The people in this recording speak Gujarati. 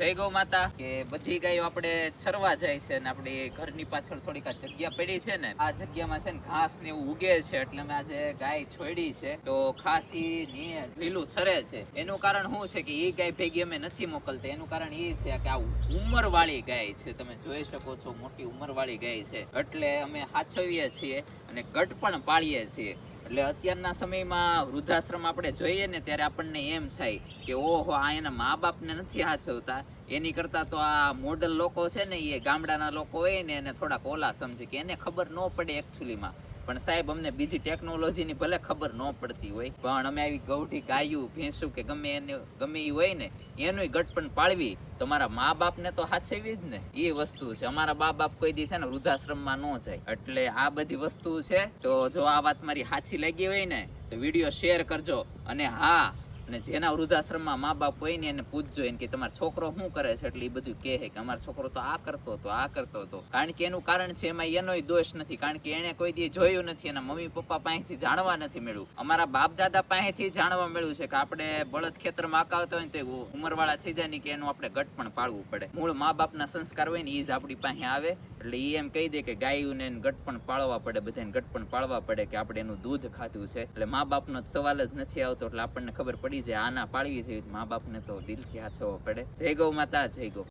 જય ગૌ માતા. કે બધી ગાયો આપણે ચરવા જાય છે ને આપણી ઘરની પાછળ થોડીક આ જગ્યા પડી છે ને, આ જગ્યામાં છે ને ઘાસ ને એવું ઉગે છે, એટલે મેં આજે ગાય છોડી છે. તો ખાસ ઈ લીલું ચરે છે. એનું કારણ શું છે કે ઈ ગાય ભેગી અમે નથી મોકલતા. એનું કારણ એ છે કે આ ઉંમર વાળી ગાય છે, તમે જોઈ શકો છો મોટી ઉંમર વાળી ગાય છે, એટલે અમે હાચવીએ છીએ અને ગઢ પણ પાળીએ છીએ. એટલે અત્યારના સમયમાં વૃદ્ધાશ્રમ આપણે જોઈએ ને ત્યારે આપણને એમ થાય કે ઓહો, આ એના મા બાપને નથી હાચવતા, એની કરતા તો આ મોડલ લોકો છે ને, એ ગામડાના લોકો હોય ને એને થોડાક ઓલા સમજે કે એને ખબર ન પડે એકચ્યુઅલીમાં. પણ સાહેબ, અમને બીજી ટેકનોલોજીની ભલે ખબર ન પડતી હોય, પણ અમે આવી ગૌઢી ગાયું ભેંસું કે ગમે એ હોય ને એનું ગઢ પણ પાળવી તો મારા મા બાપ ને તો હાચવી જ ને. એ વસ્તુ છે. અમારા મા બાપ કોઈ દી છે ને વૃદ્ધાશ્રમમાં ન જાય. એટલે આ બધી વસ્તુ છે. તો જો આ વાત મારી સાચી લાગી હોય ને તો વિડીયો શેર કરજો. અને હા, અને જેના વૃદ્ધાશ્રમમાં મા બાપ હોય ને એને પૂછજો, એને કે તમારો છોકરો શું કરે છે, એટલે એ બધું કહે કે અમારો છોકરો તો આ કરતો હતો. કારણ કે એનું કારણ છે, એમાં એનોય દોષ નથી. કારણ કે એને કોઈ દી જોયું નથી, એના મમ્મી પપ્પા પાસેથી જાણવા નથી મળ્યું. અમારા બાપ દાદા પાસેથી જાણવા મળ્યું છે કે આપણે બળદ ખેતરમાં આકાવતા હોય ને તો ઉંમરવાળા થઈ જાય ને કે એનું આપણે ગઢ પણ પાળવું પડે. મૂળ મા બાપના સંસ્કાર હોય ને એ જ આપણી પાસે આવે. એટલે એ એમ કહી દે કે ગાયોને ગઢ પણ પાળવા પડે, બધાને ગઢ પણ પાળવા પડે કે આપણે એનું દૂધ ખાધું છે. એટલે મા બાપનો સવાલ જ નથી આવતો. એટલે આપણને ખબર પડી જાય આના પાળવી છે, મા બાપને તો દિલથી હાચવવો પડે. જય ગૌ માતા, જય ગૌ.